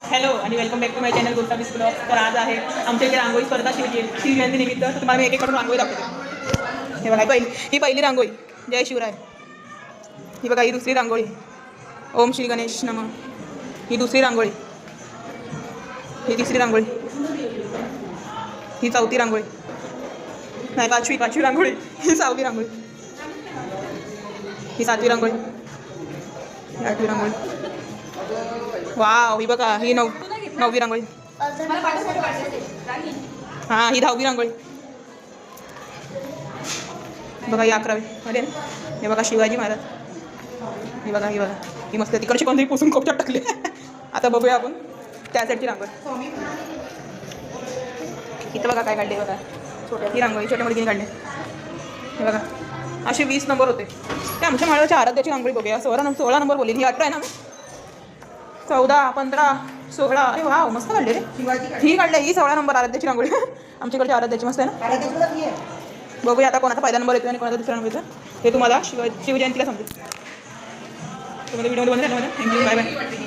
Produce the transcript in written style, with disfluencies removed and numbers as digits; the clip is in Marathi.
हॅलो आणि welcome back to my channel गोष्टा मिस ब्लॉग. तर आज आहे आमच्या इथे रांगोळी स्पर्धा शिवजयंती निमित्त. तर तुम्हाला मी एक करून रांगोळी दाखवते. हे बघा ही पहिली रांगोळी जय शिवराय. ही बघा ही दुसरी रांगोळी ओम श्री गणेश नमः. ही दुसरी रांगोळी, ही तिसरी रांगोळी, ही चौथी रांगोळी, नाही पाचवी रांगोळी, ही सहावी रांगोळी, ही सातवी रांगोळी, ही आठवी रांगोळी. वाव, ही बघा ही नववी रांगोळी. हां ही 10वी रांगोळी. बघा ही 11वी. अरे हे बघा शिवाजी महाराज. ही बघा ही मस्त तिकडची कोणतरी पुसून कोपच्यात टाकली. आता बघूया आपण त्या साईडची रांगोळी. इथं बघा काय काढले बघा. ही रांगोळी छोट्या मुलगीने काढली. हे बघा असे 20 नंबर होते. ते आमच्या महाराजाच्या आराध्याची रांगोळी बघूया. 16 नंबर बोलली. ही 18 आहे ना. 14, 15, 16. अरे वा मस्त काढले रे. ही काढली ही 16 नंबर आराध्याची रांगोळी. आमच्याकडची आराध्याची मस्त आहे ना. बघूया आता कोणाचा पहिला नंबर येतो आणि कोणाचा दुसरा नंबर येतो हे तुम्हाला शिवजयंतीला समजेल. तुम्हाला व्हिडिओमध्ये बनवून थँक्यू. Bye bye.